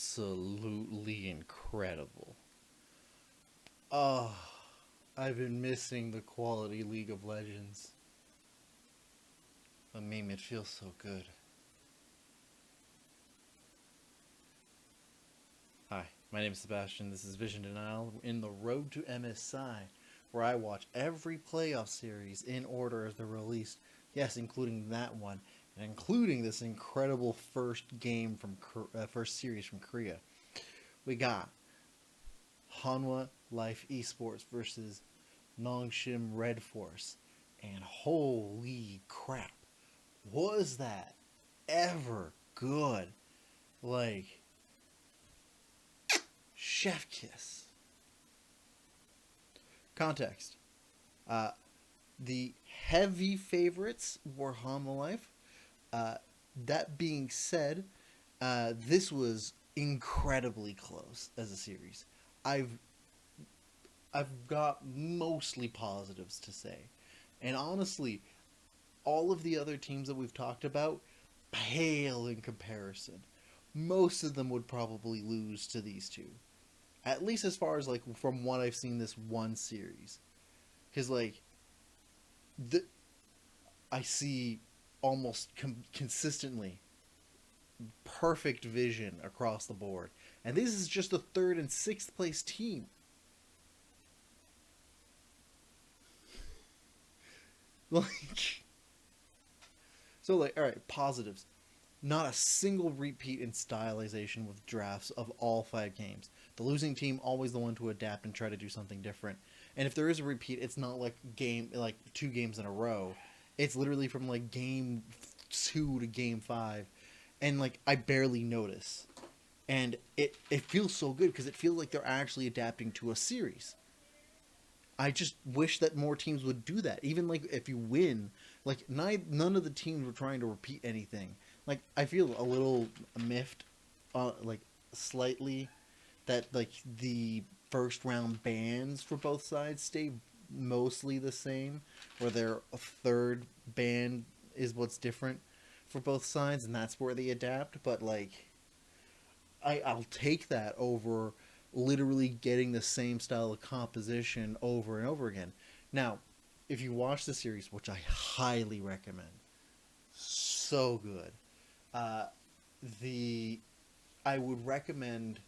Absolutely incredible. Oh, I've been missing the quality League of Legends. The meme, it feels so good. Hi, my name is Sebastian. This is Vision Denial in the Road to MSI, where I watch every playoff series in order as they're released. Yes, including that one, and including this incredible first series from Korea. We got HunwahLife Esports versus Nongshim Red Force, and holy crap, was that ever good? Like, chef kiss. Context. Uh, the heavy favorites were HunwahLife. Uh, that being said, this was incredibly close as a series. I've I've got mostly positives to say, and honestly, all of the other teams that we've talked about pale in comparison. Most of them would probably lose to these two, at least as far as like from what I've seen this one series. Because like the I see almost consistently perfect vision across the board, and this is just the third and sixth place team. Like, so like, all right, positives. Not a single repeat in stylization with drafts of all 5 games. The losing team always the one to adapt and try to do something different. And if there is a repeat, it's not like 2 games in a row. It's literally from like game 2 to game 5, and like I barely notice. And it feels so good because it feels like they're actually adapting to a series. I just wish that more teams would do that. Even like if you win, like none of the teams were trying to repeat anything. Like I feel a little miffed, like slightly, that like the first round bans for both sides stay mostly the same, where their third ban is what's different for both sides, and that's where they adapt. But like I'll take that over literally getting the same style of composition over and over again. Now, if you watch the series, which I highly recommend, so good. Uh, the I would recommend.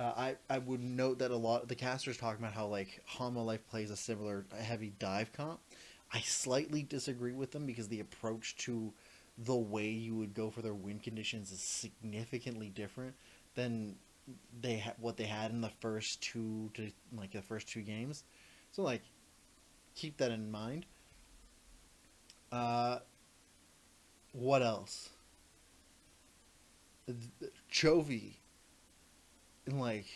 I would note that a lot the casters talking about how like HunwahLife plays a similar heavy dive comp. I slightly disagree with them because the approach to the way you would go for their win conditions is significantly different than what they had in the first 2 games. So like keep that in mind. Uh, what else? Chovy, and like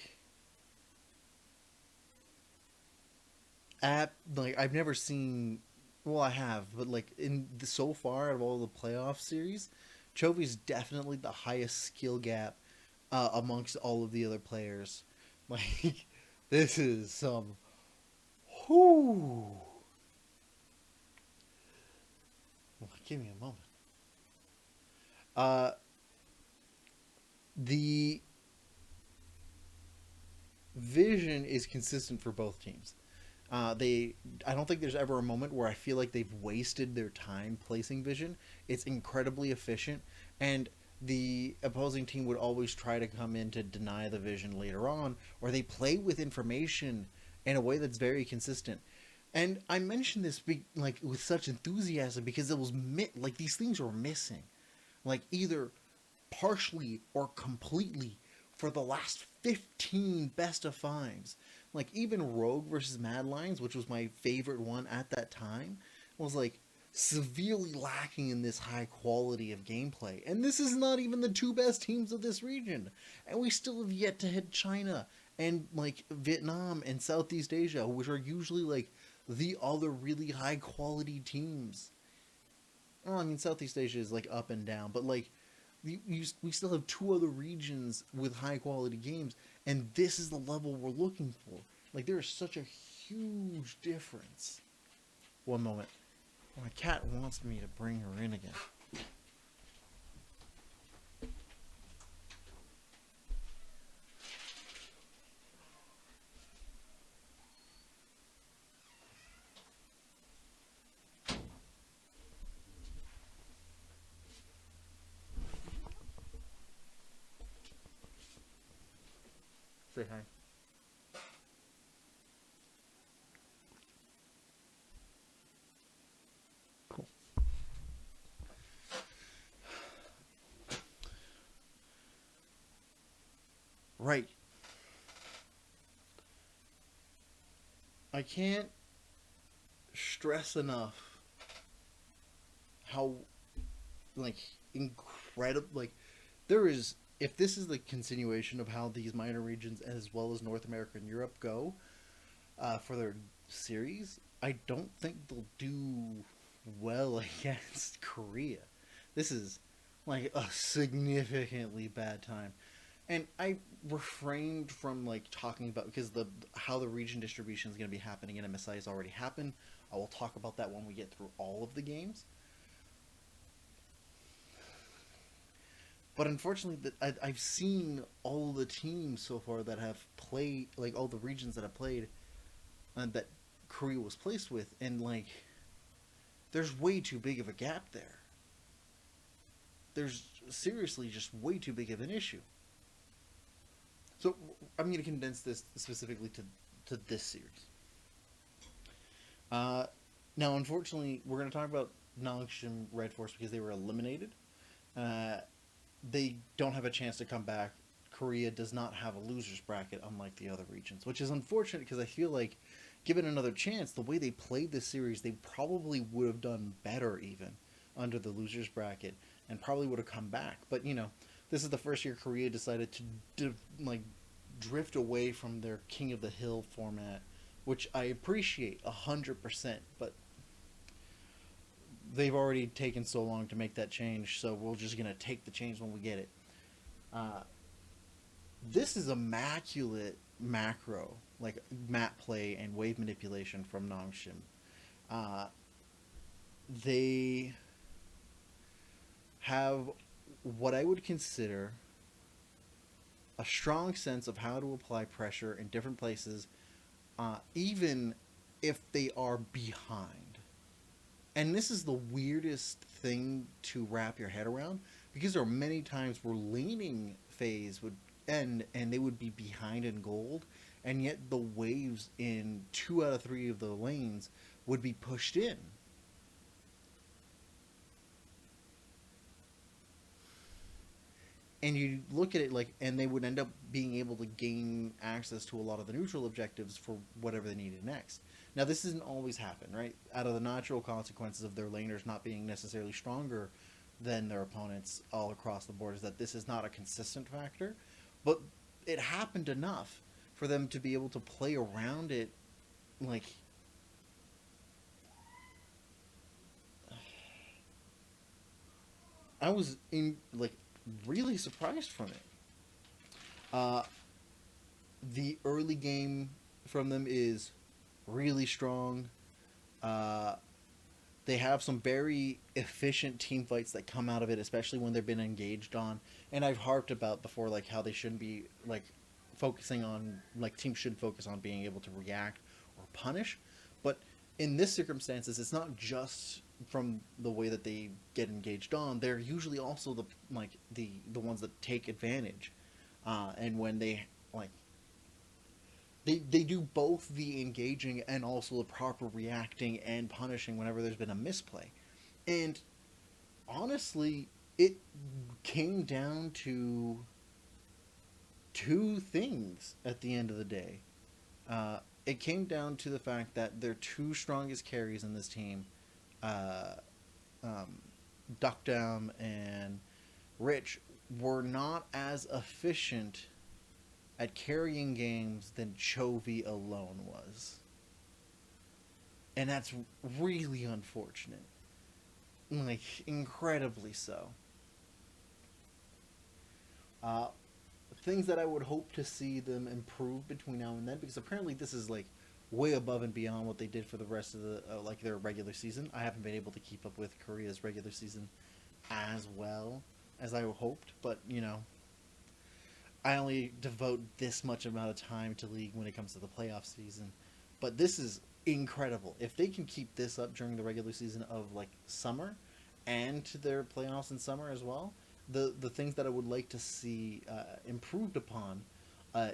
I've never seen. Well, I have, but like so far out of all the playoff series, Chovy's definitely the highest skill gap amongst all of the other players. Like this is some. Whoo! Give me a moment. Uh, the vision is consistent for both teams. I don't think there's ever a moment where I feel like they've wasted their time placing vision. It's incredibly efficient, and the opposing team would always try to come in to deny the vision later on, or they play with information in a way that's very consistent. And I mentioned this like with such enthusiasm because it was like these things were missing, like either partially or completely for the last 15 best of fives. Like even Rogue versus Mad Lions, which was my favorite one at that time, was like severely lacking in this high quality of gameplay. And this is not even the 2 best teams of this region. And we still have yet to hit China and like Vietnam and Southeast Asia, which are usually like the other really high quality teams. Well, I mean Southeast Asia is like up and down, but like we still have two other regions with high quality games, and this is the level we're looking for. Like, there is such a huge difference. One moment. My cat wants me to bring her in again. Say hi. Cool. Right. I can't stress enough how, like, incredible, like, there is, if this is the continuation of how these minor regions as well as North America and Europe go for their series, I don't think they'll do well against Korea. This is like a significantly bad time. And I refrained from like talking about, because the how the region distribution is going to be happening in MSI has already happened. I will talk about that when we get through all of the games. But unfortunately, I've seen all the teams so far that have played, like all the regions that have played, and that Korea was placed with, and like there's way too big of a gap there. There's seriously just way too big of an issue. So I'm going to condense this specifically to this series. Uh, Now, unfortunately, we're going to talk about Nongshim Red Force because they were eliminated. Uh, they don't have a chance to come back. Korea does not have a losers bracket, unlike the other regions, which is unfortunate because I feel like, given another chance, the way they played this series, they probably would have done better even under the losers bracket and probably would have come back. But you know, this is the first year Korea decided to like drift away from their King of the Hill format, which I appreciate 100%. But they've already taken so long to make that change, so we're just gonna take the change when we get it. Uh, this is immaculate macro, like map play and wave manipulation from Nongshim. Uh, they have what I would consider a strong sense of how to apply pressure in different places, even if they are behind. And this is the weirdest thing to wrap your head around, because there are many times where laning phase would end and they would be behind in gold, and yet the waves in 2 out of 3 of the lanes would be pushed in. And you look at it like, and they would end up being able to gain access to a lot of the neutral objectives for whatever they needed next. Now, this doesn't always happen, right? Out of the natural consequences of their laners not being necessarily stronger than their opponents all across the board is that this is not a consistent factor, but it happened enough for them to be able to play around it. Like, I was in like really surprised from it. Uh, the early game from them is really strong. Uh, they have some very efficient team fights that come out of it, especially when they've been engaged on. And I've harped about before, like how they shouldn't be like focusing on, like teams should focus on being able to react or punish. But in this circumstances, it's not just from the way that they get engaged on. They're usually also the ones that take advantage, and when they like they do both the engaging and also the proper reacting and punishing whenever there's been a misplay. And honestly, it came down to two things at the end of the day. It came down to the fact that their two strongest carries in this team, uh, um, Duckdown and Rich, were not as efficient at carrying games than Chovy alone was. And that's really unfortunate. Like, incredibly so. Uh, Things that I would hope to see them improve between now and then, because apparently this is like way above and beyond what they did for the rest of the like their regular season. I haven't been able to keep up with Korea's regular season as well as I hoped, but you know, I only devote this much amount of time to League when it comes to the playoff season. But this is incredible. If they can keep this up during the regular season of like summer and to their playoffs in summer as well, the things that I would like to see improved upon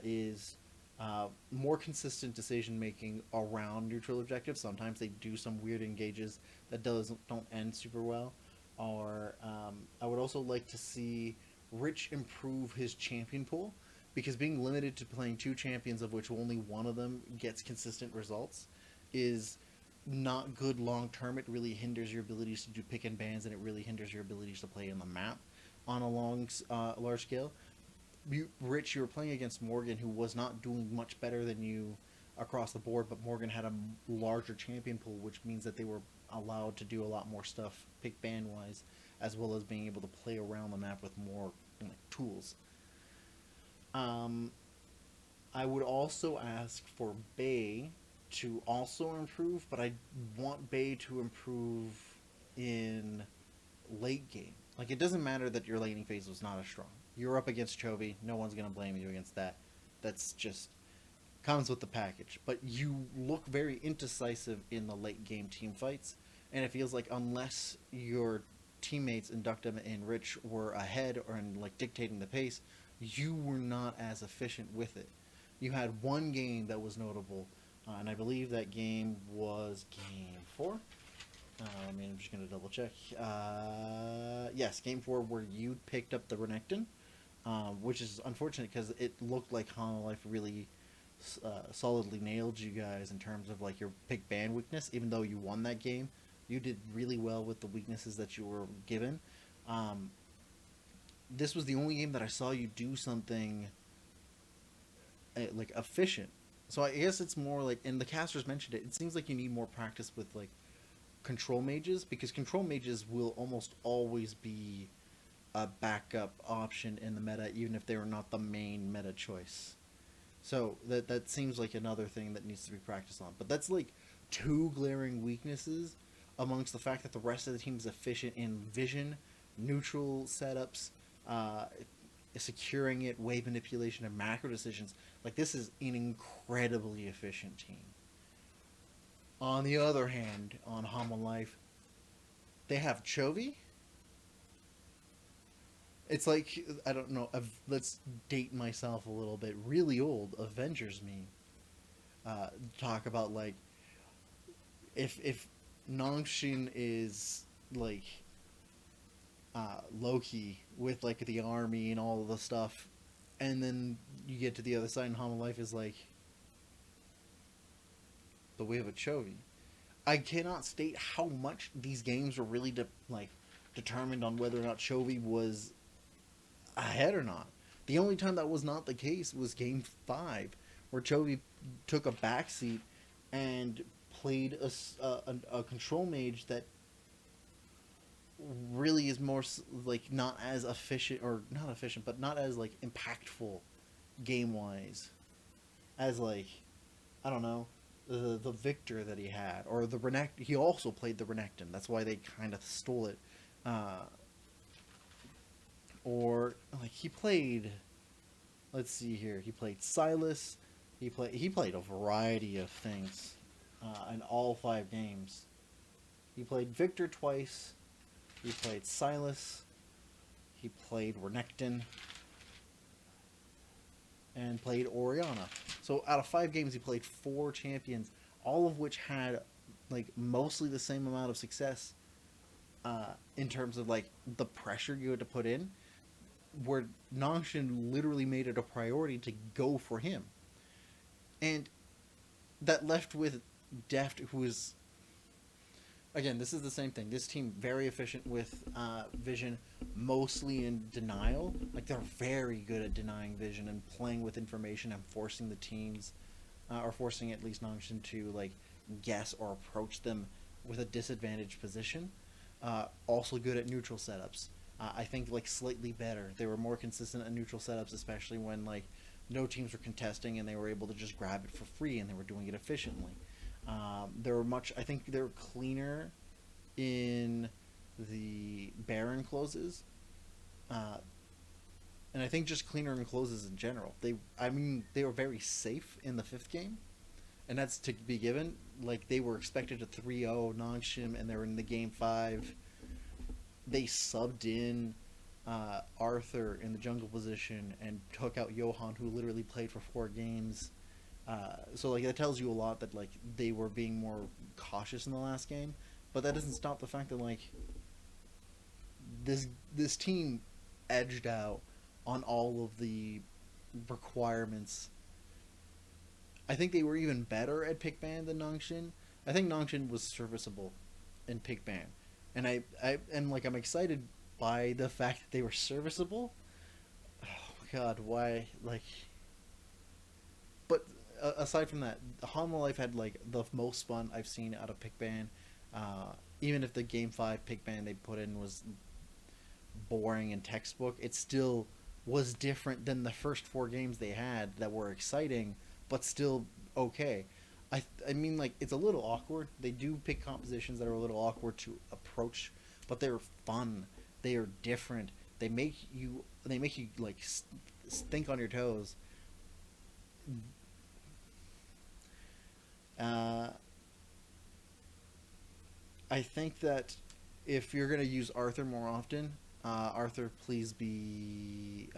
is more consistent decision making around neutral objectives. Sometimes they do some weird engages that don't end super well. Or I would also like to see Rich improve his champion pool, because being limited to playing two champions of which only one of them gets consistent results is not good long term. It really hinders your abilities to do pick and bans, and it really hinders your abilities to play in the map on a large scale. Rich, you were playing against Morgan, who was not doing much better than you across the board, but Morgan had a larger champion pool, which means that they were allowed to do a lot more stuff pick ban wise, as well as being able to play around the map with more like, tools. Um, I would also ask for Bay to also improve, but I want Bay to improve in late game. Like, it doesn't matter that your laning phase was not as strong. You're up against Chovy. No one's going to blame you against that. That's just comes with the package. But you look very indecisive in the late game team fights, and it feels like unless your teammates in Duckdom and Rich were ahead or in like dictating the pace, you were not as efficient with it. You had one game that was notable, and I believe that game was game 4. I'm just going to double check. Yes, game 4, where you picked up the Renekton, which is unfortunate because it looked like HunwahLife really solidly nailed you guys in terms of like your pick ban weakness. Even though you won that game, you did really well with the weaknesses that you were given. This was the only game that I saw you do something like efficient. So I guess it's more like, and the casters mentioned it. It seems like you need more practice with like control mages, because control mages will almost always be a backup option in the meta, even if they were not the main meta choice. So that seems like another thing that needs to be practiced on. But that's like two glaring weaknesses amongst the fact that the rest of the team is efficient in vision, neutral setups, securing it, wave manipulation, and macro decisions. Like, this is an incredibly efficient team. On the other hand, on HunwahLife, they have Chovy. It's like, I don't know, let's date myself a little bit. Really old Avengers meme. Talk about, like, if Nongshim is, like, Loki with, like, the army and all of the stuff, and then you get to the other side and HunwahLife is, like, the way of a Chovy. I cannot state how much these games were really determined on whether or not Chovy was ahead or not. The only time that was not the case was game 5, where Chovy took a backseat and played a control mage that really is more like not as efficient, or not efficient, but not as like impactful game wise as, like, I don't know, the Victor that he had, or the Renekton. He also played the Renekton. That's why they kind of stole it. Or like he played. Let's see here. He played Silas. He played a variety of things in all 5 games. He played Victor twice. He played Silas. He played Renekton. And played Oriana. So out of 5 games, he played 4 champions, all of which had like mostly the same amount of success in terms of like the pressure you had to put in, where Nongshim literally made it a priority to go for him. And that left with Deft, who is, again, this is the same thing. This team, very efficient with vision, mostly in denial. Like, they're very good at denying vision and playing with information and forcing the teams, or forcing at least Nongshim to, like, guess or approach them with a disadvantaged position. Also good at neutral setups. I think like slightly better. They were more consistent at neutral setups, especially when like no teams were contesting and they were able to just grab it for free and they were doing it efficiently. They were much. I think they were cleaner in the Baron closes, uh, and I think just cleaner in closes in general. I mean, they were very safe in the fifth game, and that's to be given. Like they were expected to 3-0 Nongshim, and they were in the game five. They subbed in Arthur in the jungle position and took out Johan, who literally played for 4 games. So like that tells you a lot that like they were being more cautious in the last game, but that doesn't stop the fact that like this team edged out on all of the requirements. I think they were even better at pick ban than Nongshim. I think Nongshim was serviceable in pick ban, and I'm excited by the fact that they were serviceable. Oh God, why like? But aside from that, HunwahLife had like the most fun I've seen out of pick ban. Even if the game 5 pick ban they put in was boring and textbook, it still was different than the first 4 games they had that were exciting, but still okay. I mean, like, it's a little awkward. They do pick compositions that are a little awkward to approach, but they're fun. They are different. They make you like think on your toes. Uh, I think that if you're gonna use Arthur more often, Arthur, please be.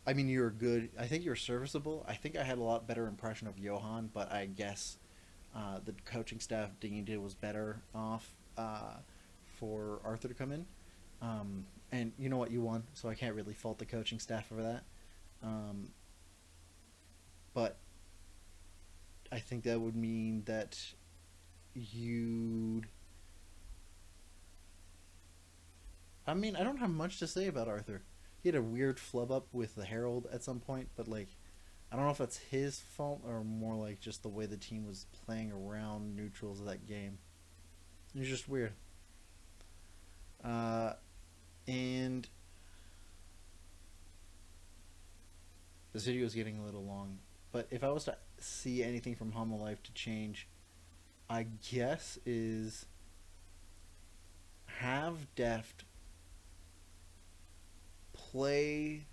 I mean, you're good. I think you're serviceable. I think I had a lot better impression of Johan, but I guess the coaching staff deemed it was better off for Arthur to come in. And you know what, you won, so I can't really fault the coaching staff for that. Um, but I think that would mean that you'd. I mean, I don't have much to say about Arthur. He had a weird flub up with the Herald at some point, but like, I don't know if that's his fault or more like just the way the team was playing around neutrals of that game. It was just weird. And this video is getting a little long, but if I was to see anything from HunwahLife to change, I guess is have Deft play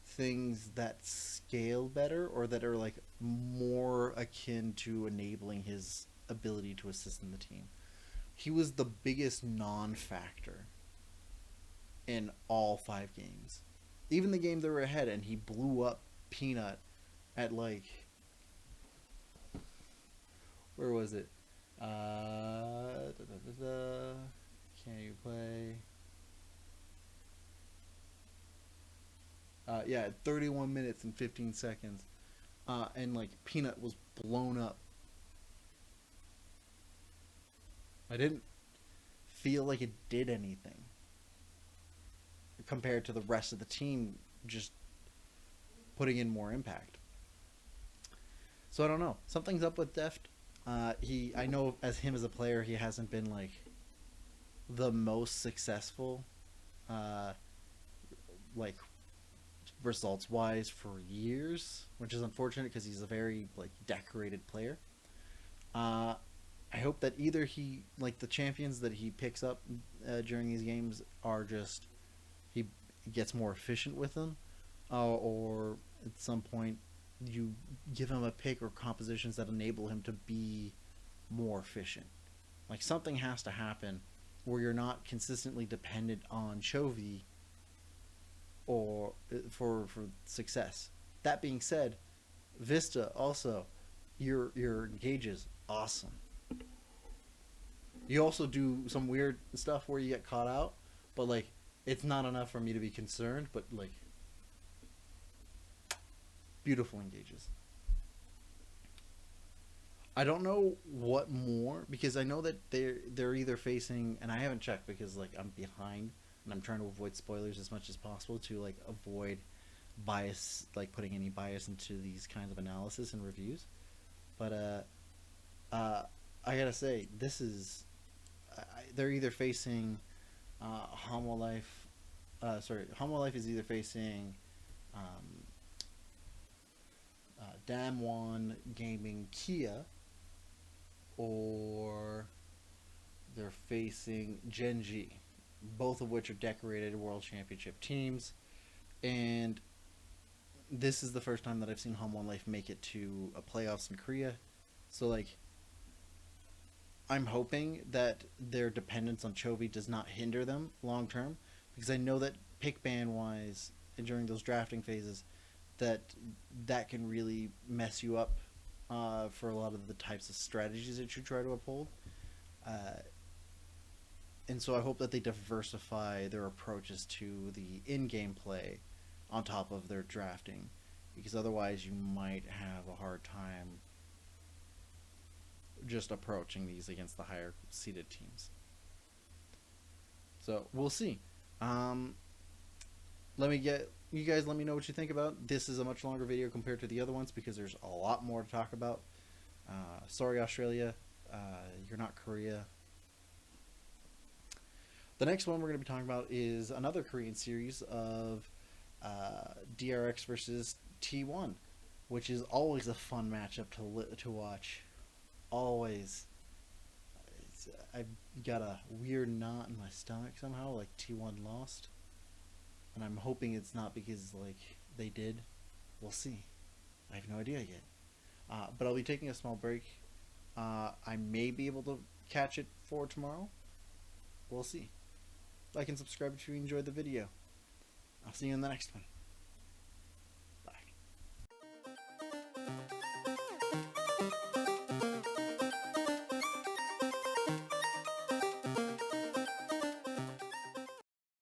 things that scale better or that are like more akin to enabling his ability to assist in the team. He was the biggest non-factor in all 5 games. Even the game they were ahead and he blew up Peanut at like, where was it? Can you play? Yeah, 31 minutes and 15 seconds. And like Peanut was blown up. I didn't feel like it did anything compared to the rest of the team just putting in more impact. So I don't know. Something's up with Deft. I know as him as a player, he hasn't been like the most successful, like results wise for years, which is unfortunate because he's a very like decorated player. I hope that either he like the champions that he picks up during these games are just he gets more efficient with them, or at some point you give him a pick or compositions that enable him to be more efficient. Like something has to happen where you're not consistently dependent on Chovy or for success. That being said, Vista also your gauge is awesome. You also do some weird stuff where you get caught out, but like it's not enough for me to be concerned, but like beautiful engages. I don't know what more because I know that they're either facing, and I haven't checked because like I'm behind and I'm trying to avoid spoilers as much as possible to like avoid bias, like putting any bias into these kinds of analysis and reviews. But I gotta say this is they're either facing HunwahLife, HunwahLife is either facing um, Damwon Gaming Kia, or they're facing Genji, both of which are decorated World Championship teams. And this is the first time that I've seen HunwahLife make it to a playoffs in Korea. So, like, I'm hoping that their dependence on Chovy does not hinder them long term, because I know that pick ban wise and during those drafting phases, that can really mess you up for a lot of the types of strategies that you try to uphold. Uh, and so I hope that they diversify their approaches to the in-game play on top of their drafting, because otherwise you might have a hard time just approaching these against the higher seeded teams. So we'll see. Let me get you guys. Let me know what you think about. This is a much longer video compared to the other ones because there's a lot more to talk about. Sorry, Australia, you're not Korea. The next one we're going to be talking about is another Korean series of DRX versus T1, which is always a fun matchup to watch. Always. I've got a weird knot in my stomach somehow, like T1 lost. And I'm hoping it's not because, like, they did. We'll see. I have no idea yet. But I'll be taking a small break. I may be able to catch it for tomorrow. We'll see. Like and subscribe if you enjoyed the video. I'll see you in the next one.